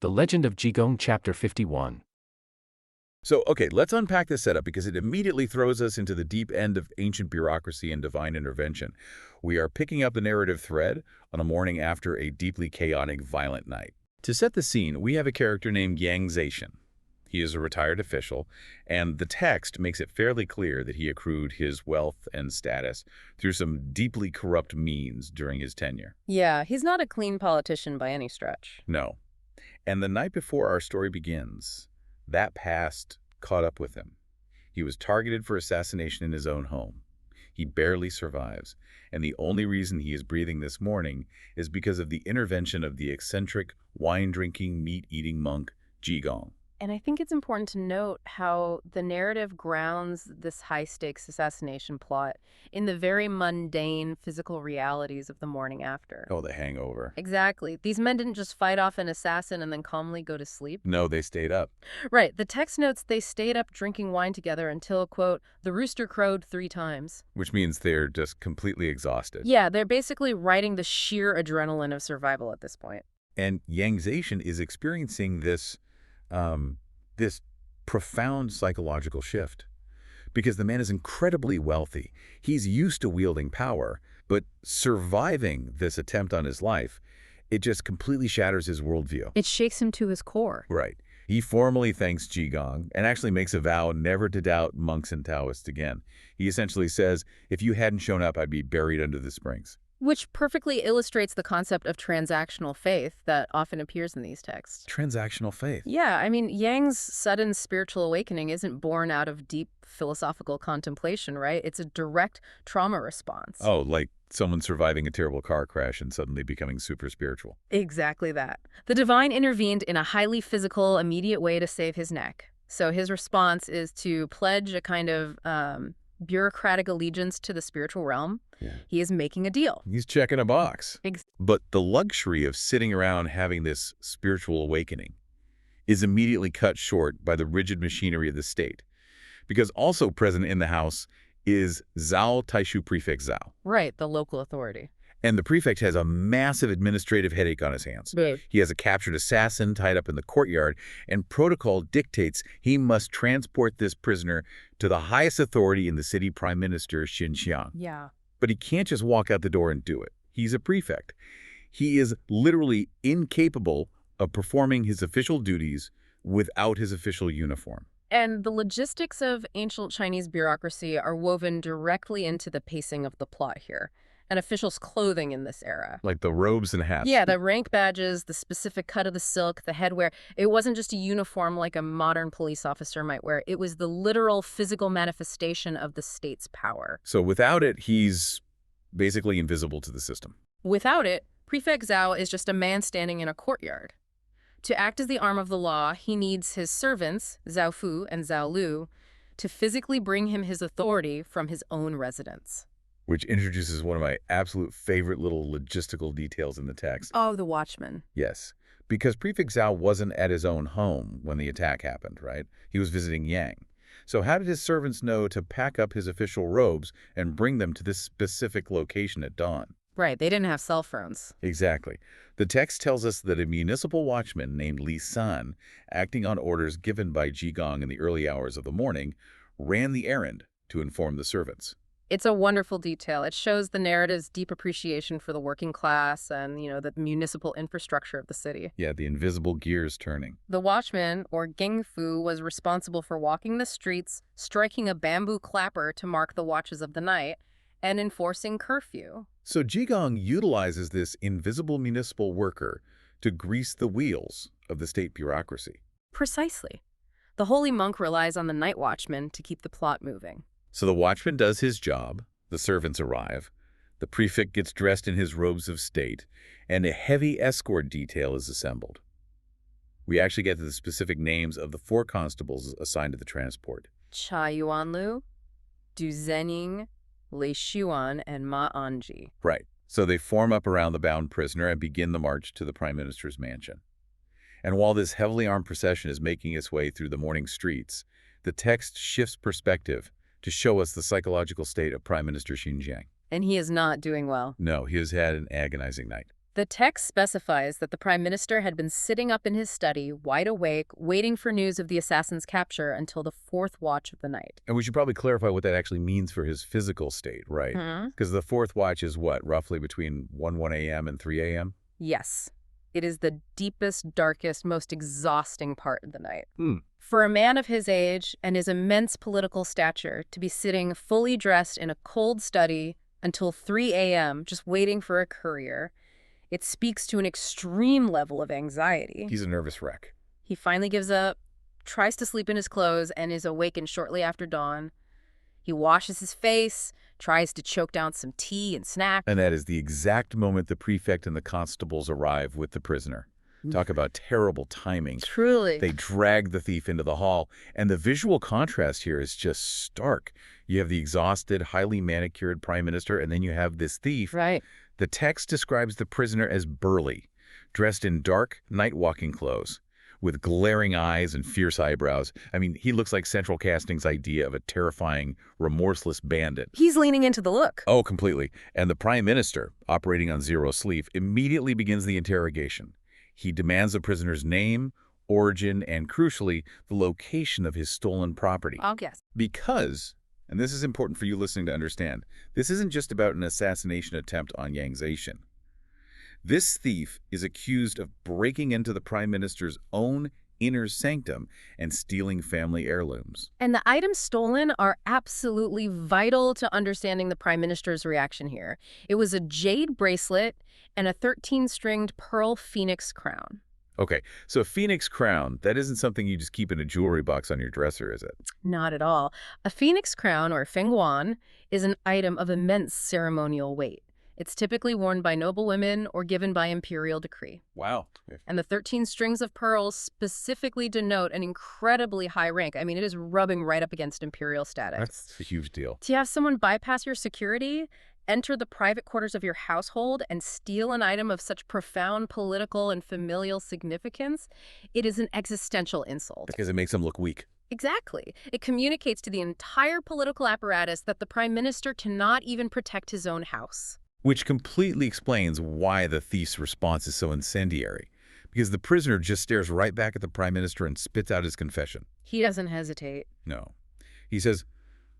The Legend of Jigong Chapter 51. So, okay, let's unpack this setup because it immediately throws us into the deep end of ancient bureaucracy and divine intervention. We are picking up the narrative thread on a morning after a deeply chaotic, violent night. To set the scene, we have a character named Yang Zetian. He is a retired official, and the text makes it fairly clear that he accrued his wealth and status through some deeply corrupt means during his tenure. Yeah, he's not a clean politician by any stretch. No. And the night before our story begins, that past caught up with him. He was targeted for assassination in his own home. He barely survives, and the only reason he is breathing this morning is because of the intervention of the eccentric, wine-drinking, meat-eating monk, Jigong. And I think it's important to note how the narrative grounds this high-stakes assassination plot in the very mundane physical realities of the morning after. Oh, the hangover. Exactly. These men didn't just fight off an assassin and then calmly go to sleep. No, they stayed up. Right. The text notes they stayed up drinking wine together until, quote, the rooster crowed 3 times. Which means they're just completely exhausted. Yeah, they're basically riding the sheer adrenaline of survival at this point. And Yang Zetian is experiencing this profound psychological shift because the man is incredibly wealthy. He's used to wielding power, but surviving this attempt on his life, it just completely shatters his worldview. It shakes him to his core. Right. He formally thanks Jigong and actually makes a vow never to doubt monks and Taoists again. He essentially says, if you hadn't shown up, I'd be buried under the springs. Which perfectly illustrates the concept of transactional faith that often appears in these texts. Transactional faith. Yeah, I mean, Yang's sudden spiritual awakening isn't born out of deep philosophical contemplation, right? It's a direct trauma response. Oh, like someone surviving a terrible car crash and suddenly becoming super spiritual. Exactly that. The divine intervened in a highly physical, immediate way to save his neck. So his response is to pledge a kind of bureaucratic allegiance to the spiritual realm. Yeah. He is making a deal. He's checking a box. But the luxury of sitting around having this spiritual awakening is immediately cut short by the rigid machinery of the state. Because also present in the house is Zhao Taishu Prefect Zhao. Right, the local authority. And the prefect has a massive administrative headache on his hands. Right. He has a captured assassin tied up in the courtyard, and protocol dictates he must transport this prisoner to the highest authority in the city, Prime Minister Xinjiang. Yeah. But he can't just walk out the door and do it. He's a prefect. He is literally incapable of performing his official duties without his official uniform. And the logistics of ancient Chinese bureaucracy are woven directly into the pacing of the plot here. An official's clothing in this era. Like the robes and hats. Yeah, the rank badges, the specific cut of the silk, the headwear. It wasn't just a uniform like a modern police officer might wear. It was the literal physical manifestation of the state's power. So without it, he's basically invisible to the system. Without it, Prefect Zhao is just a man standing in a courtyard. To act as the arm of the law, he needs his servants, Zhao Fu and Zhao Lu, to physically bring him his authority from his own residence. Which introduces one of my absolute favorite little logistical details in the text. Oh, the watchman. Yes, because Prefect Zhao wasn't at his own home when the attack happened, right? He was visiting Yang. So how did his servants know to pack up his official robes and bring them to this specific location at dawn? Right, they didn't have cell phones. Exactly. The text tells us that a municipal watchman named Li San, acting on orders given by Jigong in the early hours of the morning, ran the errand to inform the servants. It's a wonderful detail. It shows the narrative's deep appreciation for the working class and, the municipal infrastructure of the city. Yeah, the invisible gears turning. The watchman, or Gengfu, was responsible for walking the streets, striking a bamboo clapper to mark the watches of the night, and enforcing curfew. So Jigong utilizes this invisible municipal worker to grease the wheels of the state bureaucracy. Precisely. The holy monk relies on the night watchman to keep the plot moving. So the watchman does his job, the servants arrive, the prefect gets dressed in his robes of state, and a heavy escort detail is assembled. We actually get to the specific names of the 4 constables assigned to the transport. Cha Yuanlu, Du Zening, Lei Xuan, and Ma Anji. Right. So they form up around the bound prisoner and begin the march to the Prime Minister's mansion. And while this heavily armed procession is making its way through the morning streets, the text shifts perspective to show us the psychological state of Prime Minister Xinjiang. And he is not doing well. No, he has had an agonizing night. The text specifies that the prime minister had been sitting up in his study, wide awake, waiting for news of the assassin's capture until the 4th watch of the night. And we should probably clarify what that actually means for his physical state, right? Because the 4th watch is what, roughly between 1 a.m. and 3 a.m.? Yes. It is the deepest, darkest, most exhausting part of the night. Hmm. For a man of his age and his immense political stature to be sitting fully dressed in a cold study until 3 a.m. just waiting for a courier, it speaks to an extreme level of anxiety. He's a nervous wreck. He finally gives up, tries to sleep in his clothes, and is awakened shortly after dawn. He washes his face, tries to choke down some tea and snack. And that is the exact moment the prefect and the constables arrive with the prisoner. Talk about terrible timing. Truly. They drag the thief into the hall, and the visual contrast here is just stark. You have the exhausted, highly manicured prime minister, and then you have this thief. Right. The text describes the prisoner as burly, dressed in dark, night-walking clothes, with glaring eyes and fierce eyebrows. I mean, he looks like Central Casting's idea of a terrifying, remorseless bandit. He's leaning into the look. Oh, completely. And the prime minister, operating on zero sleep, immediately begins the interrogation. He demands the prisoner's name, origin, and crucially, the location of his stolen property. Oh, yes. Because, and this is important for you listening to understand, this isn't just about an assassination attempt on Yang Zetian. This thief is accused of breaking into the prime minister's own inner sanctum and stealing family heirlooms. And the items stolen are absolutely vital to understanding the prime minister's reaction here. It was a jade bracelet and a 13-stringed pearl phoenix crown. Okay, so a phoenix crown, that isn't something you just keep in a jewelry box on your dresser, is it? Not at all. A phoenix crown, or fengguan, is an item of immense ceremonial weight. It's typically worn by noble women or given by imperial decree. Wow. And the 13 strings of pearls specifically denote an incredibly high rank. I mean, it is rubbing right up against imperial status. That's a huge deal. To have someone bypass your security, enter the private quarters of your household, and steal an item of such profound political and familial significance, it is an existential insult. Because it makes him look weak. Exactly. It communicates to the entire political apparatus that the prime minister cannot even protect his own house. Which completely explains why the thief's response is so incendiary. Because the prisoner just stares right back at the prime minister and spits out his confession. He doesn't hesitate. No. He says,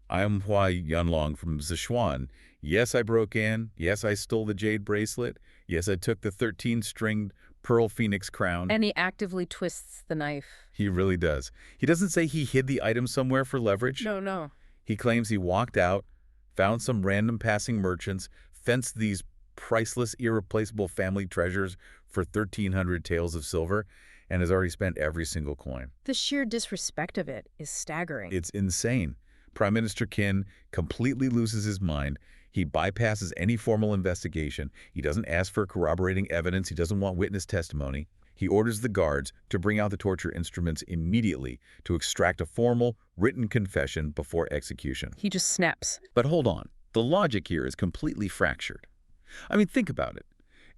I am Yunlong from Sichuan. Yes, I broke in. Yes, I stole the jade bracelet. Yes, I took the 13-stringed pearl phoenix crown. And he actively twists the knife. He really does. He doesn't say he hid the item somewhere for leverage. No. He claims he walked out, found some random passing merchants, fenced these priceless, irreplaceable family treasures for 1,300 taels of silver, and has already spent every single coin. The sheer disrespect of it is staggering. It's insane. Prime Minister Qin completely loses his mind. He bypasses any formal investigation. He doesn't ask for corroborating evidence. He doesn't want witness testimony. He orders the guards to bring out the torture instruments immediately to extract a formal, written confession before execution. He just snaps. But hold on. The logic here is completely fractured. I mean, think about it.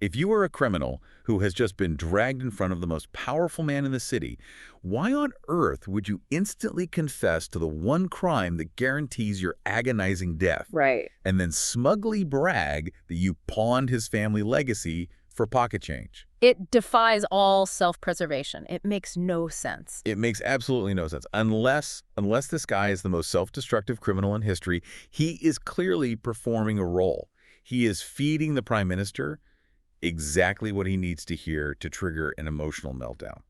If you are a criminal who has just been dragged in front of the most powerful man in the city, why on earth would you instantly confess to the one crime that guarantees your agonizing death? Right. And then smugly brag that you pawned his family legacy for pocket change? It defies all self-preservation. It makes no sense. It makes absolutely no sense. Unless this guy is the most self-destructive criminal in history, he is clearly performing a role. He is feeding the prime minister exactly what he needs to hear to trigger an emotional meltdown.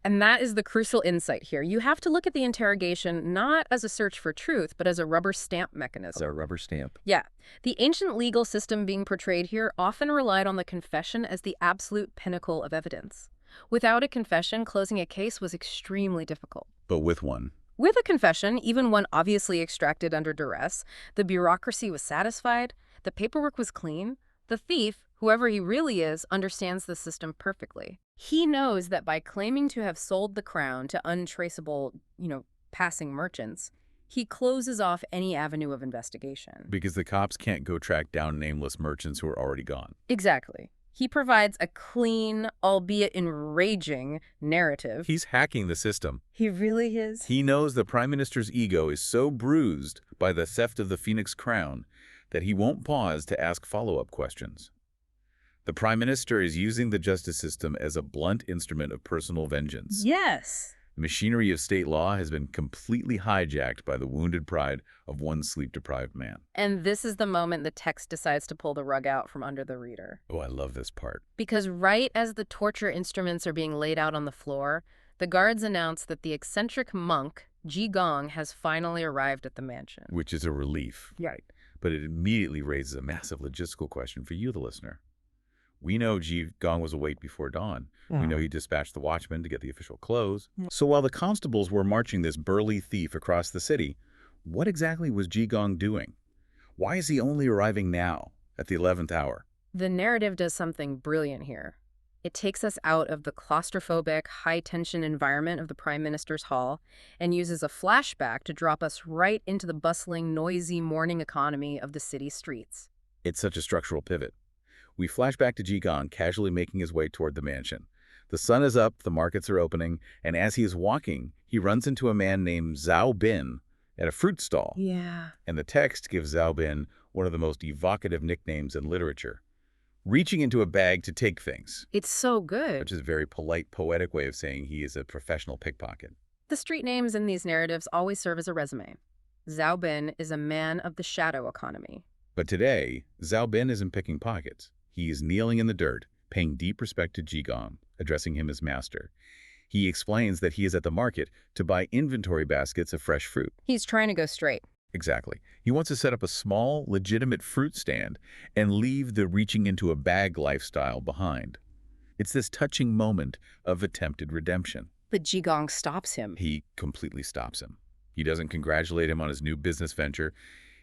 And that is the crucial insight here. You have to look at the interrogation not as a search for truth, but as a rubber stamp mechanism. As a rubber stamp. Yeah. The ancient legal system being portrayed here often relied on the confession as the absolute pinnacle of evidence. Without a confession, closing a case was extremely difficult. But with one. With a confession, even one obviously extracted under duress, the bureaucracy was satisfied, the paperwork was clean, the thief, whoever he really is, understands the system perfectly. He knows that by claiming to have sold the crown to untraceable, passing merchants, he closes off any avenue of investigation. Because the cops can't go track down nameless merchants who are already gone. Exactly. He provides a clean, albeit enraging, narrative. He's hacking the system. He really is. He knows the prime minister's ego is so bruised by the theft of the Phoenix crown that he won't pause to ask follow-up questions. The prime minister is using the justice system as a blunt instrument of personal vengeance. Yes. The machinery of state law has been completely hijacked by the wounded pride of one sleep-deprived man. And this is the moment the text decides to pull the rug out from under the reader. Oh, I love this part. Because right as the torture instruments are being laid out on the floor, the guards announce that the eccentric monk, Jigong, has finally arrived at the mansion. Which is a relief. Right. But it immediately raises a massive logistical question for you, the listener. We know Jigong was awake before dawn. We know he dispatched the watchman to get the official clothes. So while the constables were marching this burly thief across the city, what exactly was Jigong doing? Why is he only arriving now, at the 11th hour? The narrative does something brilliant here. It takes us out of the claustrophobic, high-tension environment of the Prime Minister's hall and uses a flashback to drop us right into the bustling, noisy morning economy of the city streets. It's such a structural pivot. We flash back to Jigong casually making his way toward the mansion. The sun is up, the markets are opening, and as he is walking, he runs into a man named Zhao Bin at a fruit stall. Yeah. And the text gives Zhao Bin one of the most evocative nicknames in literature, reaching into a bag to take things. It's so good. Which is a very polite, poetic way of saying he is a professional pickpocket. The street names in these narratives always serve as a resume. Zhao Bin is a man of the shadow economy. But today, Zhao Bin isn't picking pockets. He is kneeling in the dirt, paying deep respect to Jigong, addressing him as master. He explains that he is at the market to buy inventory baskets of fresh fruit. He's trying to go straight. Exactly. He wants to set up a small, legitimate fruit stand and leave the reaching into a bag lifestyle behind. It's this touching moment of attempted redemption. But Jigong stops him. He completely stops him. He doesn't congratulate him on his new business venture.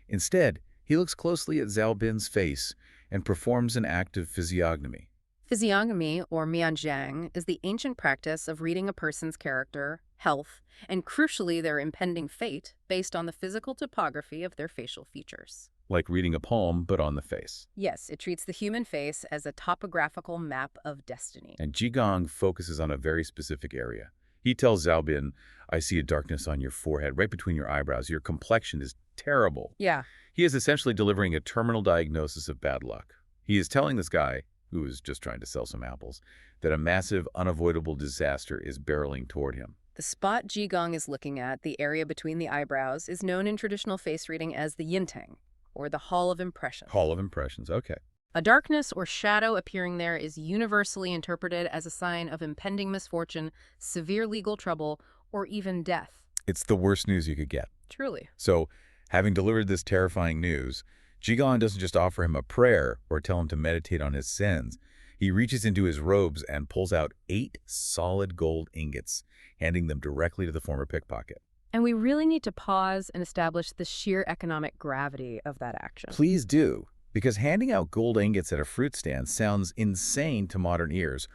Instead, he looks closely at Zhao Bin's face and performs an act of physiognomy. Physiognomy, or mianjiang, is the ancient practice of reading a person's character, health, and crucially their impending fate based on the physical topography of their facial features. Like reading a poem, but on the face. Yes, it treats the human face as a topographical map of destiny. And Jigong focuses on a very specific area. He tells Zhao Bin, I see a darkness on your forehead, right between your eyebrows. Your complexion is terrible. Yeah. He is essentially delivering a terminal diagnosis of bad luck. He is telling this guy, who is just trying to sell some apples, that a massive, unavoidable disaster is barreling toward him. The spot Jigong is looking at, the area between the eyebrows, is known in traditional face reading as the Yintang, or the Hall of Impressions. Hall of Impressions, okay. A darkness or shadow appearing there is universally interpreted as a sign of impending misfortune, severe legal trouble, or even death. It's the worst news you could get. Truly. So, having delivered this terrifying news, Jigong doesn't just offer him a prayer or tell him to meditate on his sins. He reaches into his robes and pulls out 8 solid gold ingots, handing them directly to the former pickpocket. And we really need to pause and establish the sheer economic gravity of that action. Please do, because handing out gold ingots at a fruit stand sounds insane to modern ears.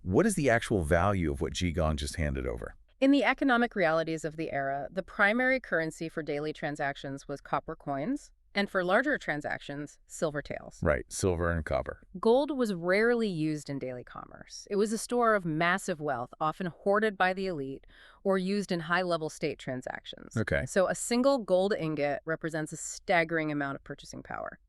What is the actual value of what Jigong just handed over? In the economic realities of the era, the primary currency for daily transactions was copper coins, and for larger transactions, silver taels. Right, silver and copper. Gold was rarely used in daily commerce. It was a store of massive wealth, often hoarded by the elite or used in high-level state transactions. Okay. So a single gold ingot represents a staggering amount of purchasing power.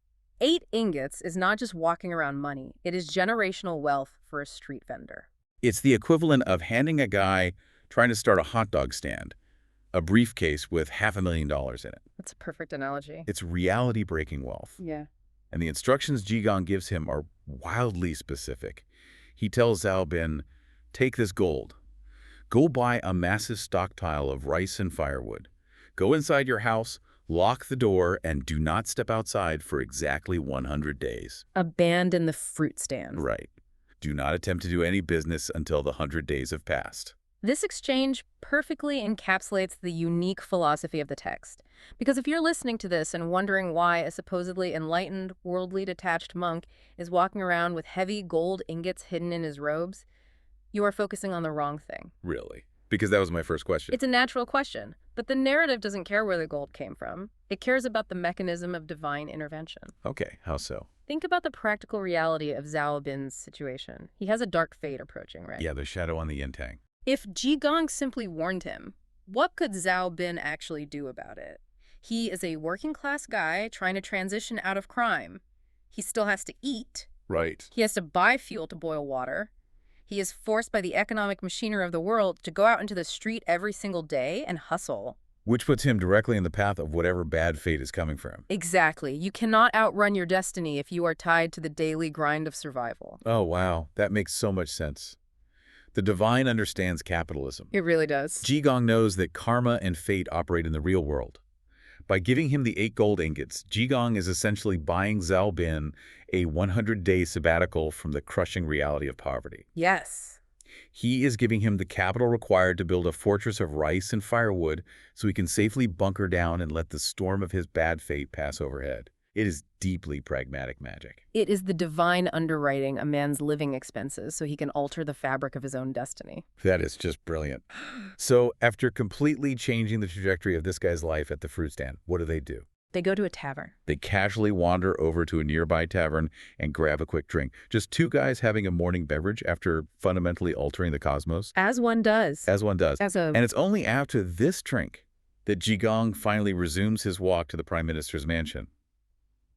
8 ingots is not just walking around money. It is generational wealth for a street vendor. It's the equivalent of handing a guy trying to start a hot dog stand a briefcase with $500,000 in it. That's a perfect analogy. It's reality-breaking wealth. Yeah. And the instructions Jigong gives him are wildly specific. He tells Zhao Bin, take this gold. Go buy a massive stockpile of rice and firewood. Go inside your house, lock the door, and do not step outside for exactly 100 days. Abandon the fruit stand. Right. Do not attempt to do any business until the 100 days have passed. This exchange perfectly encapsulates the unique philosophy of the text. Because if you're listening to this and wondering why a supposedly enlightened, worldly detached monk is walking around with heavy gold ingots hidden in his robes, you are focusing on the wrong thing. Really? Because that was my first question. It's a natural question, but the narrative doesn't care where the gold came from. It cares about the mechanism of divine intervention. Okay, how so? Think about the practical reality of Zhao Bin's situation. He has a dark fate approaching, right? Yeah, the shadow on the Yintang. If Jigong simply warned him, what could Zhao Bin actually do about it? He is a working-class guy trying to transition out of crime. He still has to eat, Right. He has to buy fuel to boil water. He is forced by the economic machinery of the world to go out into the street every single day and hustle. Which puts him directly in the path of whatever bad fate is coming for him. Exactly. You cannot outrun your destiny if you are tied to the daily grind of survival. Oh, wow. That makes so much sense. The divine understands capitalism. It really does. Jigong knows that karma and fate operate in the real world. By giving him the 8 gold ingots, Jigong is essentially buying Zhao Bin a 100-day sabbatical from the crushing reality of poverty. Yes. He is giving him the capital required to build a fortress of rice and firewood so he can safely bunker down and let the storm of his bad fate pass overhead. It is deeply pragmatic magic. It is the divine underwriting a man's living expenses so he can alter the fabric of his own destiny. That is just brilliant. So after completely changing the trajectory of this guy's life at the fruit stand, what do? They go to a tavern. They casually wander over to a nearby tavern and grab a quick drink. Just 2 guys having a morning beverage after fundamentally altering the cosmos. As one does. As one does. And And it's only after this drink that Jigong finally resumes his walk to the Prime Minister's mansion.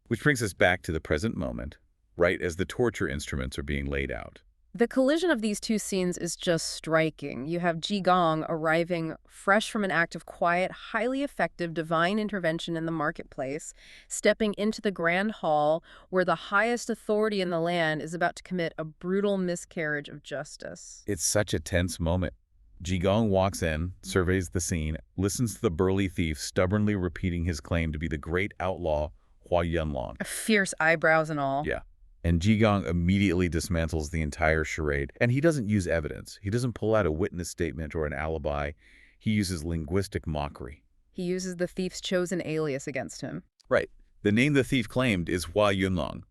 Which brings us back to the present moment, right as the torture instruments are being laid out. The collision of these two scenes is just striking. You have Jigong arriving fresh from an act of quiet, highly effective divine intervention in the marketplace, stepping into the grand hall where the highest authority in the land is about to commit a brutal miscarriage of justice. It's such a tense moment. Jigong walks in, surveys the scene, listens to the burly thief stubbornly repeating his claim to be the great outlaw Yunlong. Fierce eyebrows and all. Yeah. And Jigong immediately dismantles the entire charade. And he doesn't use evidence. He doesn't pull out a witness statement or an alibi. He uses linguistic mockery. He uses the thief's chosen alias against him. Right. The name the thief claimed is Yunlong.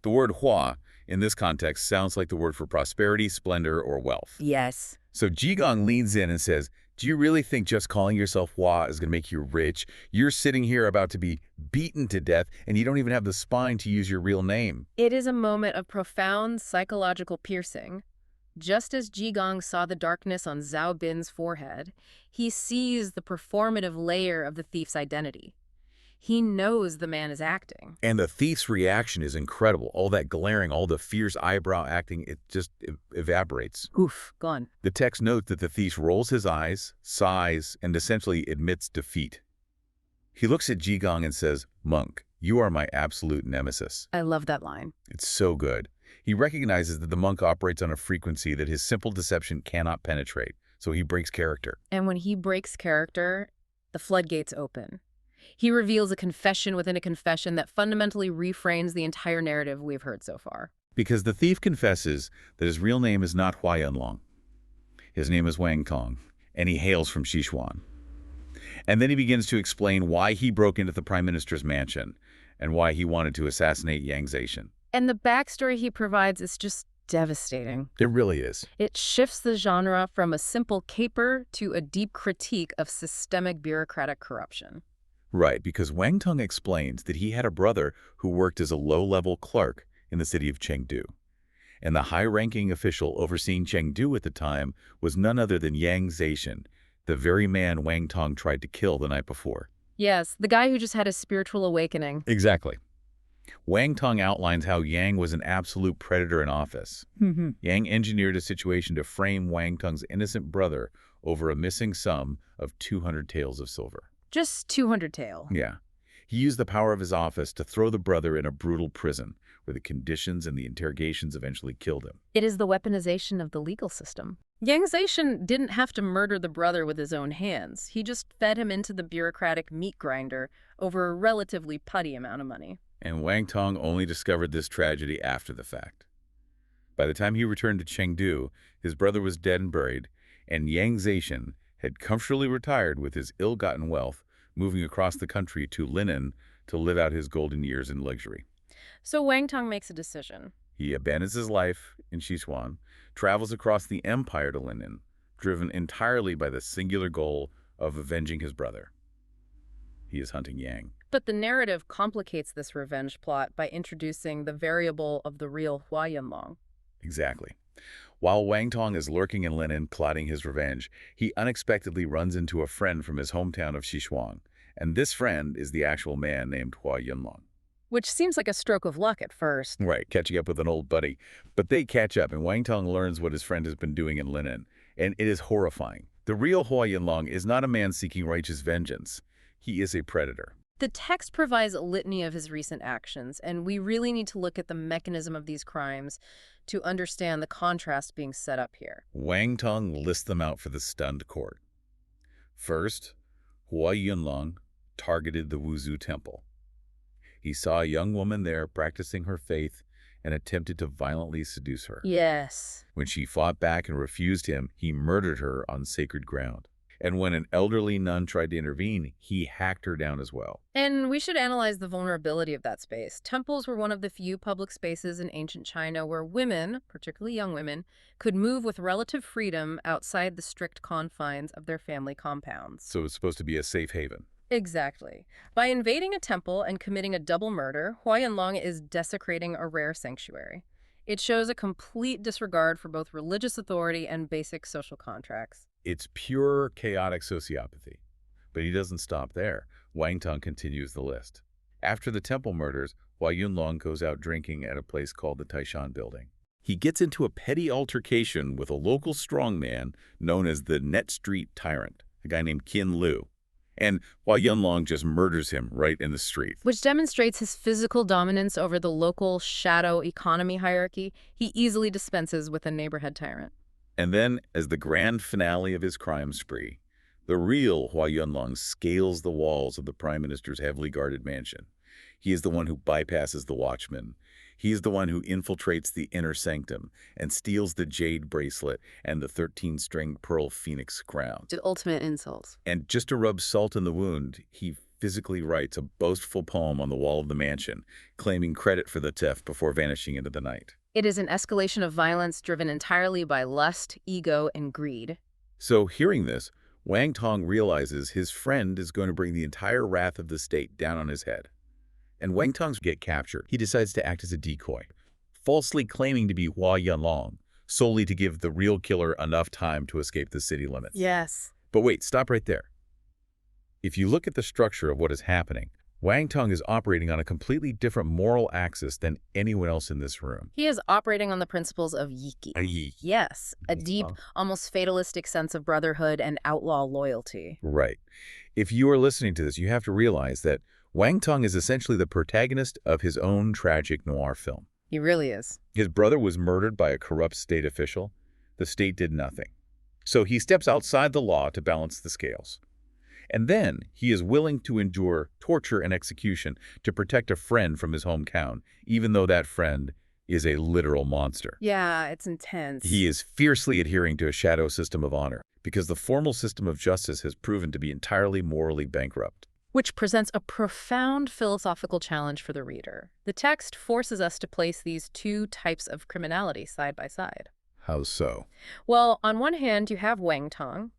The word Hua, in this context, sounds like the word for prosperity, splendor, or wealth. Yes. So Jigong leans in and says, do you really think just calling yourself Hua is going to make you rich? You're sitting here about to be beaten to death, and you don't even have the spine to use your real name. It is a moment of profound psychological piercing. Just as Jigong saw the darkness on Zhao Bin's forehead, he sees the performative layer of the thief's identity. He knows the man is acting. And the thief's reaction is incredible. All that glaring, all the fierce eyebrow acting, it just evaporates. Oof, gone. The text notes that the thief rolls his eyes, sighs, and essentially admits defeat. He looks at Jigong and says, "Monk, you are my absolute nemesis." I love that line. It's so good. He recognizes that the monk operates on a frequency that his simple deception cannot penetrate, so he breaks character. And when he breaks character, the floodgates open. He reveals a confession within a confession that fundamentally reframes the entire narrative we've heard so far. Because the thief confesses that his real name is not Yunlong. His name is Wang Tong, and he hails from Sichuan. And then he begins to explain why he broke into the Prime Minister's mansion and why he wanted to assassinate Yang Zation. And the backstory he provides is just devastating. It really is. It shifts the genre from a simple caper to a deep critique of systemic bureaucratic corruption. Right, because Wang Tong explains that he had a brother who worked as a low-level clerk in the city of Chengdu. And the high-ranking official overseeing Chengdu at the time was none other than Yang Zation, the very man Wang Tong tried to kill the night before. Yes, the guy who just had a spiritual awakening. Exactly. Wang Tong outlines how Yang was an absolute predator in office. Yang engineered a situation to frame Wang Tong's innocent brother over a missing sum of 200 taels of silver. Just 200 tael. Yeah. He used the power of his office to throw the brother in a brutal prison, where the conditions and the interrogations eventually killed him. It is the weaponization of the legal system. Yang Zation didn't have to murder the brother with his own hands. He just fed him into the bureaucratic meat grinder over a relatively putty amount of money. And Wang Tong only discovered this tragedy after the fact. By the time he returned to Chengdu, his brother was dead and buried, and Yang Zation had comfortably retired with his ill-gotten wealth, moving across the country to Linen to live out his golden years in luxury. So Wang Tong makes a decision. He abandons his life in Sichuan, travels across the empire to Linen, driven entirely by the singular goal of avenging his brother. He is hunting Yang. But the narrative complicates this revenge plot by introducing the variable of the real Yunlong. Exactly. While Wang Tong is lurking in Linen, plotting his revenge, he unexpectedly runs into a friend from his hometown of Sichuan, and this friend is the actual man named Yunlong. Which seems like a stroke of luck at first. Right, catching up with an old buddy. But they catch up, and Wang Tong learns what his friend has been doing in Linen, and it is horrifying. The real Hua Yunlong is not a man seeking righteous vengeance. He is a predator. The text provides a litany of his recent actions, and we really need to look at the mechanism of these crimes to understand the contrast being set up here. Wang Tong lists them out for the stunned court. First, Hua Yunlong targeted the Wuzhou temple. He saw a young woman there practicing her faith and attempted to violently seduce her. Yes. When she fought back and refused him, he murdered her on sacred ground. And when an elderly nun tried to intervene, he hacked her down as well. And we should analyze the vulnerability of that space. Temples were one of the few public spaces in ancient China where women, particularly young women, could move with relative freedom outside the strict confines of their family compounds. So it's supposed to be a safe haven. Exactly. By invading a temple and committing a double murder, Hua Yunlong is desecrating a rare sanctuary. It shows a complete disregard for both religious authority and basic social contracts. It's pure chaotic sociopathy. But he doesn't stop there. Wang Tong continues the list. After the temple murders, Hua Yunlong goes out drinking at a place called the Taishan Building. He gets into a petty altercation with a local strongman known as the Net Street Tyrant, a guy named Qin Lu. And Hua Yunlong just murders him right in the street. Which demonstrates his physical dominance over the local shadow economy hierarchy. He easily dispenses with a neighborhood tyrant. And then, as the grand finale of his crime spree, the real Hua Yunlong scales the walls of the Prime Minister's heavily guarded mansion. He is the one who bypasses the watchman. He is the one who infiltrates the inner sanctum and steals the jade bracelet and the 13-string pearl phoenix crown. The ultimate insult. And just to rub salt in the wound, he physically writes a boastful poem on the wall of the mansion, claiming credit for the theft before vanishing into the night. It is an escalation of violence driven entirely by lust, ego, and greed. So, hearing this, Wang Tong realizes his friend is going to bring the entire wrath of the state down on his head. And Wang Tong's get captured. He decides to act as a decoy, falsely claiming to be Hua Yunlong, solely to give the real killer enough time to escape the city limits. Yes. But wait, stop right there. If you look at the structure of what is happening, Wang Tong is operating on a completely different moral axis than anyone else in this room. He is operating on the principles of Yi. Yes, a deep, almost fatalistic sense of brotherhood and outlaw loyalty. Right. If you are listening to this, you have to realize that Wang Tong is essentially the protagonist of his own tragic noir film. He really is. His brother was murdered by a corrupt state official. The state did nothing. So he steps outside the law to balance the scales. And then he is willing to endure torture and execution to protect a friend from his hometown, even though that friend is a literal monster. Yeah, it's intense. He is fiercely adhering to a shadow system of honor because the formal system of justice has proven to be entirely morally bankrupt. Which presents a profound philosophical challenge for the reader. The text forces us to place these two types of criminality side by side. How so? Well, on one hand, you have Wang Tong.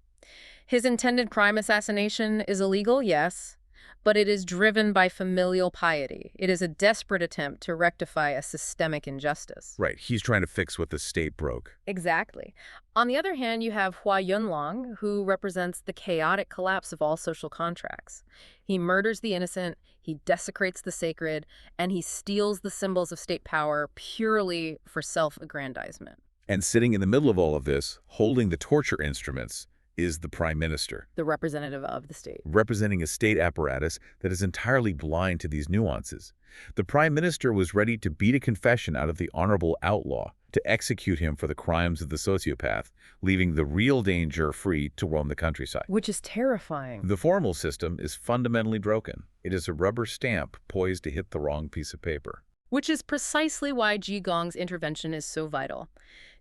His intended crime assassination is illegal, yes, but it is driven by familial piety. It is a desperate attempt to rectify a systemic injustice. Right, he's trying to fix what the state broke. Exactly. On the other hand, you have Hua Yunlong, who represents the chaotic collapse of all social contracts. He murders the innocent, he desecrates the sacred, and he steals the symbols of state power purely for self-aggrandizement. And sitting in the middle of all of this, holding the torture instruments, is the Prime Minister, The representative of the state. representing a state apparatus that is entirely blind to these nuances. The Prime Minister was ready to beat a confession out of the honorable outlaw, to execute him for the crimes of the sociopath, leaving the real danger free to roam the countryside. Which is terrifying. The formal system is fundamentally broken. It is a rubber stamp poised to hit the wrong piece of paper. Which is precisely why Jigong's intervention is so vital.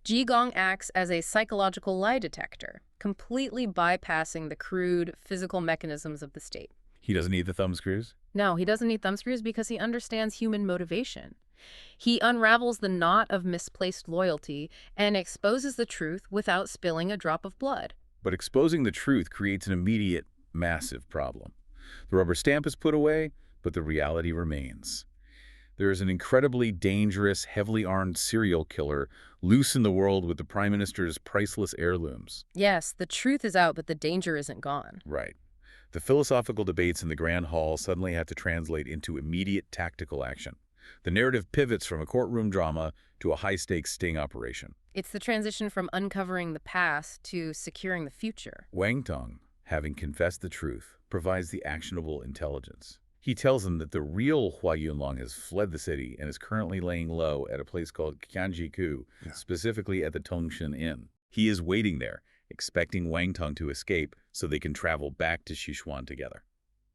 Jigong acts as a psychological lie detector, completely bypassing the crude physical mechanisms of the state. He doesn't need the thumbscrews? No, he doesn't need thumbscrews because he understands human motivation. He unravels the knot of misplaced loyalty and exposes the truth without spilling a drop of blood. But exposing the truth creates an immediate, massive problem. The rubber stamp is put away, but the reality remains. There is an incredibly dangerous, heavily armed serial killer loose in the world with the Prime Minister's priceless heirlooms. Yes, the truth is out, but the danger isn't gone. Right. The philosophical debates in the Grand Hall suddenly had to translate into immediate tactical action. The narrative pivots from a courtroom drama to a high-stakes sting operation. It's the transition from uncovering the past to securing the future. Wang Tong, having confessed the truth, provides the actionable intelligence. He tells them that the real Hua Yunlong has fled the city and is currently laying low at a place called Qianjiku, specifically at the Tongshan Inn. He is waiting there, expecting Wang Tong to escape so they can travel back to Sichuan together.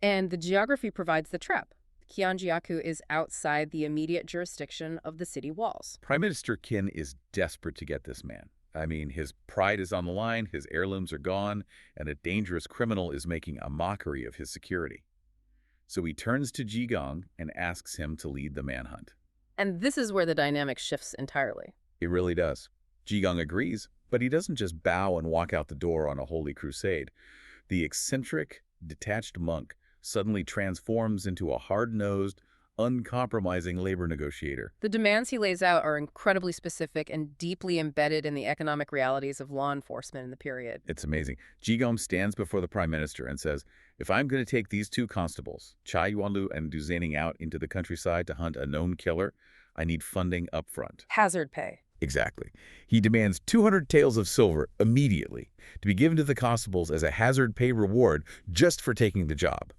And the geography provides the trap. Qianjiaku is outside the immediate jurisdiction of the city walls. Prime Minister Qin is desperate to get this man. I mean, his pride is on the line, his heirlooms are gone, and a dangerous criminal is making a mockery of his security. So he turns to Jigong and asks him to lead the manhunt. And this is where the dynamic shifts entirely. It really does. Jigong agrees, but he doesn't just bow and walk out the door on a holy crusade. The eccentric, detached monk suddenly transforms into a hard-nosed, uncompromising labor negotiator. The demands he lays out are incredibly specific and deeply embedded in the economic realities of law enforcement in the period. It's amazing. Jigong stands before the prime minister and says, if I'm going to take these two constables, Chai Yuanlu and Du Zaning, out into the countryside to hunt a known killer, I need funding up front. Hazard pay. Exactly. He demands 200 taels of silver immediately to be given to the constables as a hazard pay reward just for taking the job.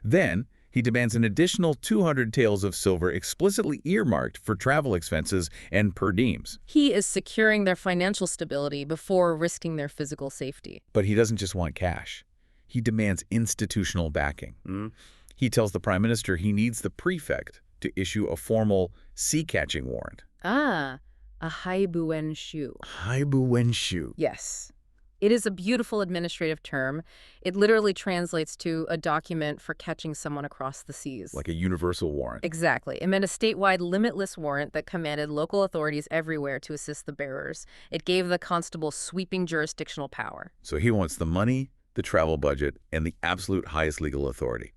Then, he demands an additional 200 taels of silver explicitly earmarked for travel expenses and per diems. He is securing their financial stability before risking their physical safety. But he doesn't just want cash. He demands institutional backing. He tells the prime minister he needs the prefect to issue a formal sea-catching warrant. Ah, a Haibuen Shu. Haibuen Shu. Yes. It is a beautiful administrative term. It literally translates to a document for catching someone across the seas. Like a universal warrant. Exactly. It meant a statewide limitless warrant that commanded local authorities everywhere to assist the bearers. It gave the constable sweeping jurisdictional power. So he wants the money, the travel budget, and the absolute highest legal authority.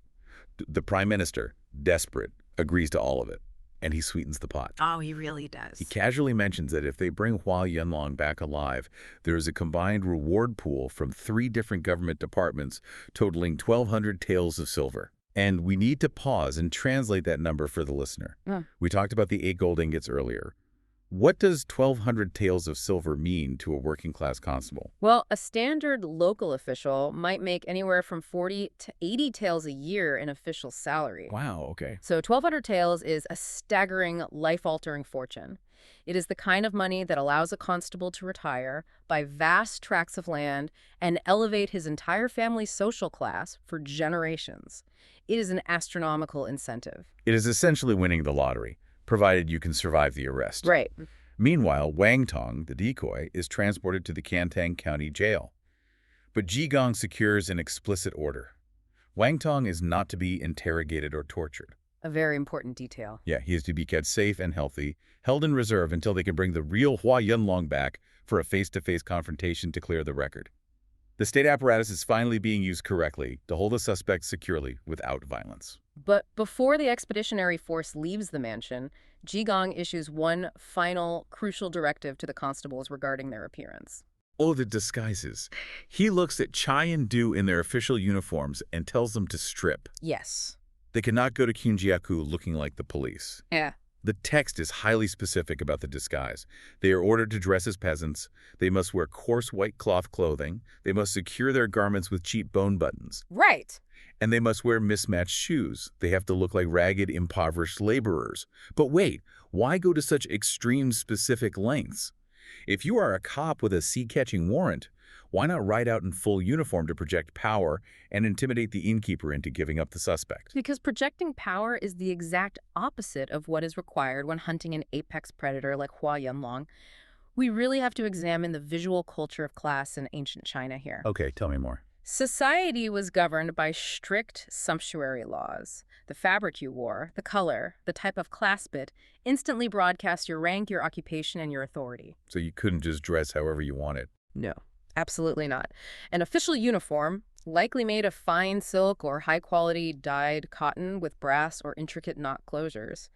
The prime minister, desperate, agrees to all of it. And he sweetens the pot. Oh, he really does. He casually mentions that if they bring Hua Yunlong back alive, there is a combined reward pool from 3 different government departments totaling 1,200 taels of silver. And we need to pause and translate that number for the listener. We talked about the 8 gold ingots earlier. What does 1,200 taels of silver mean to a working-class constable? Well, a standard local official might make anywhere from 40 to 80 taels a year in official salary. Wow, okay. So 1,200 taels is a staggering, life-altering fortune. It is the kind of money that allows a constable to retire, buy vast tracts of land, and elevate his entire family's social class for generations. It is an astronomical incentive. It is essentially winning the lottery, provided you can survive the arrest. Right. Meanwhile, Wang Tong, the decoy, is transported to the Kantang County Jail. But Jigong secures an explicit order. Wang Tong is not to be interrogated or tortured. A very important detail. Yeah, he is to be kept safe and healthy, held in reserve until they can bring the real Hua Yunlong back for a face-to-face confrontation to clear the record. The state apparatus is finally being used correctly to hold the suspect securely without violence. But before the expeditionary force leaves the mansion, Jigong issues one final, crucial directive to the constables regarding their appearance. Oh, the disguises. He looks at Chai and Du in their official uniforms and tells them to strip. Yes. They cannot go to Qianjiaku looking like the police. Yeah. The text is highly specific about the disguise. They are ordered to dress as peasants. They must wear coarse white cloth clothing. They must secure their garments with cheap bone buttons. Right. And they must wear mismatched shoes. They have to look like ragged, impoverished laborers. But wait, why go to such extreme specific lengths? If you are a cop with a sea-catching warrant, why not ride out in full uniform to project power and intimidate the innkeeper into giving up the suspect? Because projecting power is the exact opposite of what is required when hunting an apex predator like Hua Yunlong. We really have to examine the visual culture of class in ancient China here. Okay, tell me more. Society was governed by strict sumptuary laws. The fabric you wore, the color, the type of clasp bit instantly broadcast your rank, your occupation, and your authority. So you couldn't just dress however you wanted? No, absolutely not. An official uniform, likely made of fine silk or high-quality dyed cotton with brass or intricate knot closures.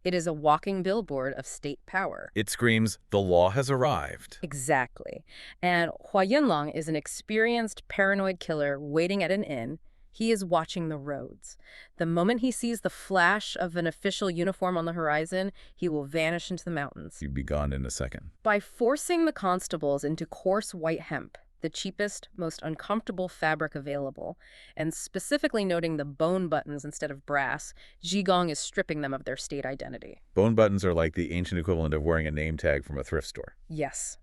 It is a walking billboard of state power. It screams, the law has arrived. Exactly. And Hua Yunlong is an experienced paranoid killer waiting at an inn. He is watching the roads. The moment he sees the flash of an official uniform on the horizon, he will vanish into the mountains. He'd be gone in a second. By forcing the constables into coarse white hemp, the cheapest, most uncomfortable fabric available, and specifically noting the bone buttons instead of brass, Jigong is stripping them of their state identity. Bone buttons are like the ancient equivalent of wearing a name tag from a thrift store. Yes.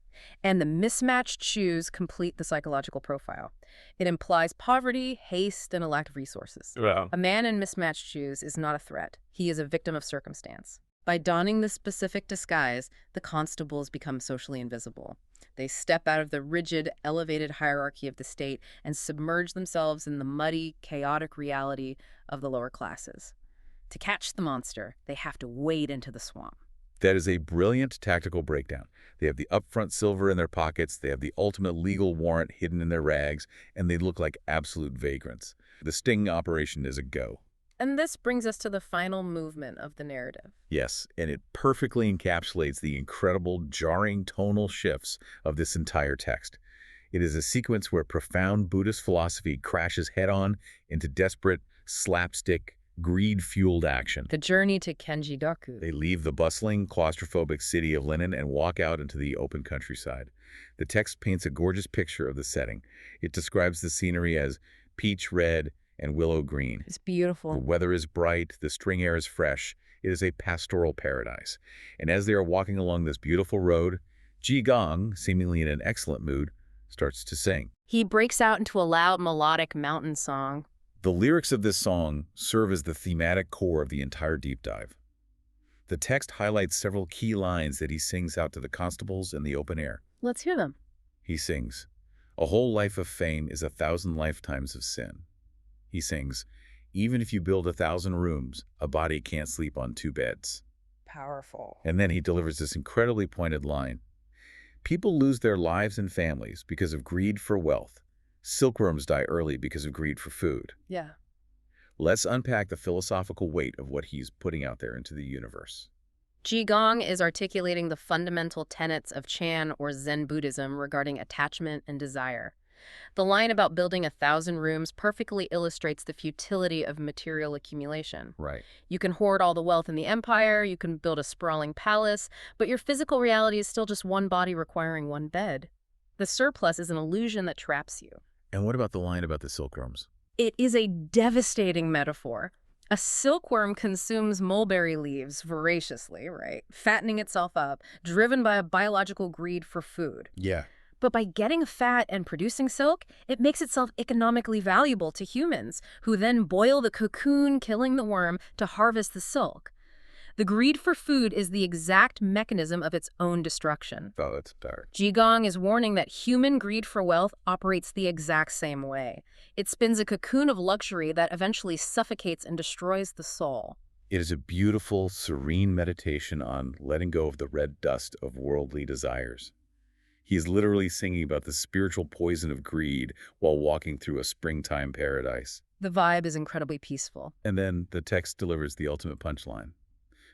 And the mismatched shoes complete the psychological profile. It implies poverty, haste, and a lack of resources. Wow. A man in mismatched shoes is not a threat. He is a victim of circumstance. By donning this specific disguise, the constables become socially invisible. They step out of the rigid, elevated hierarchy of the state and submerge themselves in the muddy, chaotic reality of the lower classes. To catch the monster, they have to wade into the swamp. That is a brilliant tactical breakdown. They have the upfront silver in their pockets, they have the ultimate legal warrant hidden in their rags, and they look like absolute vagrants. The sting operation is a go. And this brings us to the final movement of the narrative. Yes, and it perfectly encapsulates the incredible, jarring tonal shifts of this entire text. It is a sequence where profound Buddhist philosophy crashes head-on into desperate, slapstick, greed-fueled action. The journey to Kenji-doku. They leave the bustling, claustrophobic city of linen and walk out into the open countryside. The text paints a gorgeous picture of the setting. It describes the scenery as peach red and willow green. It's beautiful. The weather is bright, the spring air is fresh. It is a pastoral paradise. And as they are walking along this beautiful road, Jigong, seemingly in an excellent mood, starts to sing. He breaks out into a loud melodic mountain song. The lyrics of this song serve as the thematic core of the entire deep dive. The text highlights several key lines that he sings out to the constables in the open air. Let's hear them. He sings, "A whole life of fame is 1,000 lifetimes of sin." He sings, "Even if you build 1,000 rooms, a body can't sleep on 2 beds." Powerful. And then he delivers this incredibly pointed line. "People lose their lives and families because of greed for wealth. Silkworms die early because of greed for food." Yeah. Let's unpack the philosophical weight of what he's putting out there into the universe. Jigong is articulating the fundamental tenets of Chan or Zen Buddhism regarding attachment and desire. The line about building 1,000 rooms perfectly illustrates the futility of material accumulation. Right. You can hoard all the wealth in the empire, you can build a sprawling palace, but your physical reality is still just one body requiring one bed. The surplus is an illusion that traps you. And what about the line about the silkworms? It is a devastating metaphor. A silkworm consumes mulberry leaves voraciously, right? Fattening itself up, driven by a biological greed for food. Yeah. But by getting fat and producing silk, it makes itself economically valuable to humans, who then boil the cocoon, killing the worm, to harvest the silk. The greed for food is the exact mechanism of its own destruction. Oh, that's dark. Jigong is warning that human greed for wealth operates the exact same way. It spins a cocoon of luxury that eventually suffocates and destroys the soul. It is a beautiful, serene meditation on letting go of the red dust of worldly desires. He is literally singing about the spiritual poison of greed while walking through a springtime paradise. The vibe is incredibly peaceful. And then the text delivers the ultimate punchline.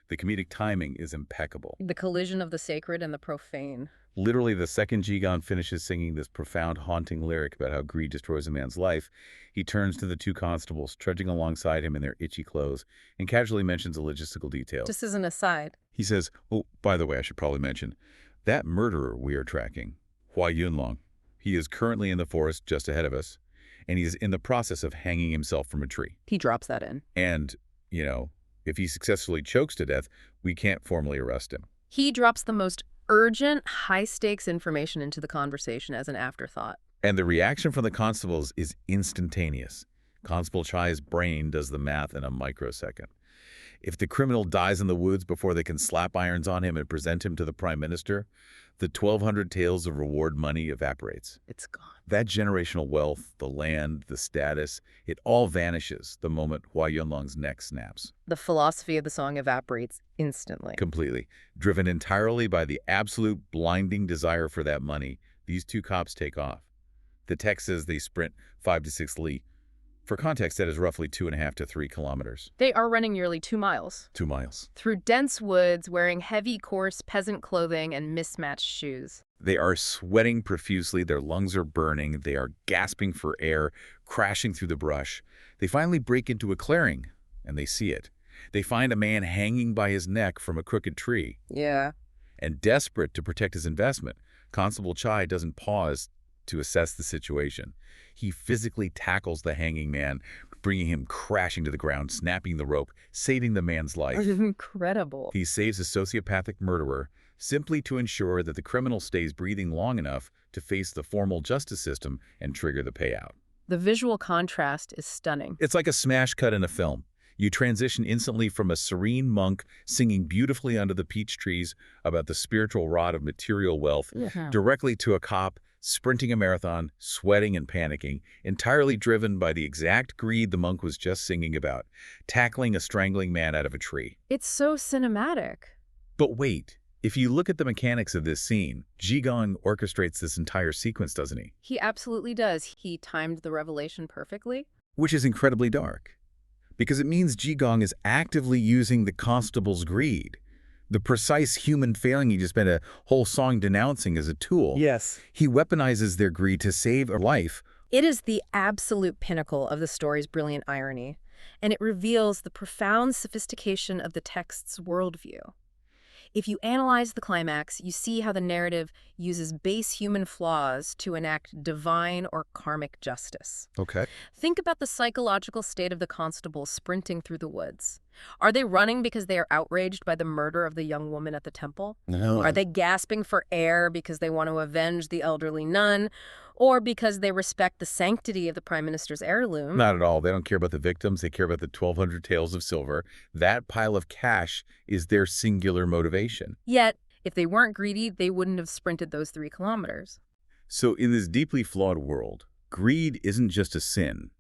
The comedic timing is impeccable. The collision of the sacred and the profane. Literally, the second Jigong finishes singing this profound, haunting lyric about how greed destroys a man's life, he turns to the 2 constables trudging alongside him in their itchy clothes and casually mentions a logistical detail. Just as an aside. He says, "Oh, by the way, I should probably mention, that murderer we are tracking, Yunlong, he is currently in the forest just ahead of us, and he is in the process of hanging himself from a tree. He drops that in. And, if he successfully chokes to death, we can't formally arrest him." He drops the most urgent, high-stakes information into the conversation as an afterthought. And the reaction from the constables is instantaneous. Constable Chai's brain does the math in a microsecond. If the criminal dies in the woods before they can slap irons on him and present him to the prime minister, the 1,200 taels of reward money evaporates. It's gone. That generational wealth, the land, the status, it all vanishes the moment Hua Yunlong's neck snaps. The philosophy of the song evaporates instantly. Completely. Driven entirely by the absolute blinding desire for that money, these 2 cops take off. The text says they sprint 5 to 6 li, For context, that is roughly 2.5 to 3 kilometers. They are running nearly 2 miles. 2 miles. Through dense woods, wearing heavy, coarse peasant clothing and mismatched shoes. They are sweating profusely, their lungs are burning, they are gasping for air, crashing through the brush. They finally break into a clearing, and they see it. They find a man hanging by his neck from a crooked tree. Yeah. And desperate to protect his investment, Constable Chai doesn't pause to assess the situation. He physically tackles the hanging man, bringing him crashing to the ground, snapping the rope, saving the man's life. Incredible. He saves a sociopathic murderer simply to ensure that the criminal stays breathing long enough to face the formal justice system and trigger the payout. The visual contrast is stunning. It's like a smash cut in a film. You transition instantly from a serene monk singing beautifully under the peach trees about the spiritual rot of material wealth directly to a cop sprinting a marathon, sweating and panicking, entirely driven by the exact greed the monk was just singing about, tackling a strangling man out of a tree. It's so cinematic. But wait, if you look at the mechanics of this scene, Jigong orchestrates this entire sequence, doesn't he? He absolutely does. He timed the revelation perfectly. Which is incredibly dark, because it means Jigong is actively using the constable's greed. The precise human failing he just spent a whole song denouncing as a tool. Yes. He weaponizes their greed to save a life. It is the absolute pinnacle of the story's brilliant irony, and it reveals the profound sophistication of the text's worldview. If you analyze the climax, you see how the narrative uses base human flaws to enact divine or karmic justice. Okay. Think about the psychological state of the constables sprinting through the woods. Are they running because they are outraged by the murder of the young woman at the temple? No. Are they gasping for air because they want to avenge the elderly nun? Or because they respect the sanctity of the Prime Minister's heirloom? Not at all. They don't care about the victims. They care about the 1,200 taels of silver. That pile of cash is their singular motivation. Yet, if they weren't greedy, they wouldn't have sprinted those 3 kilometers. So in this deeply flawed world, greed isn't just a sin.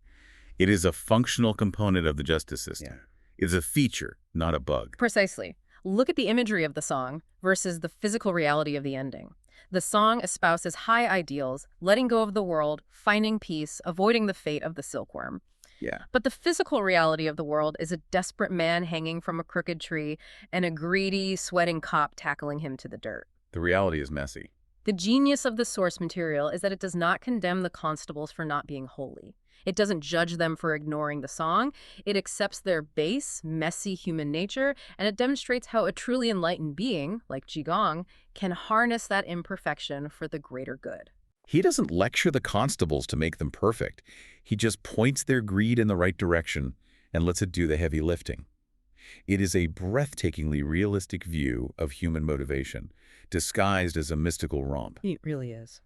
It is a functional component of the justice system. Yeah. It's a feature, not a bug. Precisely. Look at the imagery of the song versus the physical reality of the ending. The song espouses high ideals, letting go of the world, finding peace, avoiding the fate of the silkworm. Yeah. But the physical reality of the world is a desperate man hanging from a crooked tree and a greedy, sweating cop tackling him to the dirt. The reality is messy. The genius of the source material is that it does not condemn the constables for not being holy. It doesn't judge them for ignoring the song. It accepts their base, messy human nature, and it demonstrates how a truly enlightened being, like Jigong, can harness that imperfection for the greater good. He doesn't lecture the constables to make them perfect. He just points their greed in the right direction and lets it do the heavy lifting. It is a breathtakingly realistic view of human motivation, disguised as a mystical romp. It really is.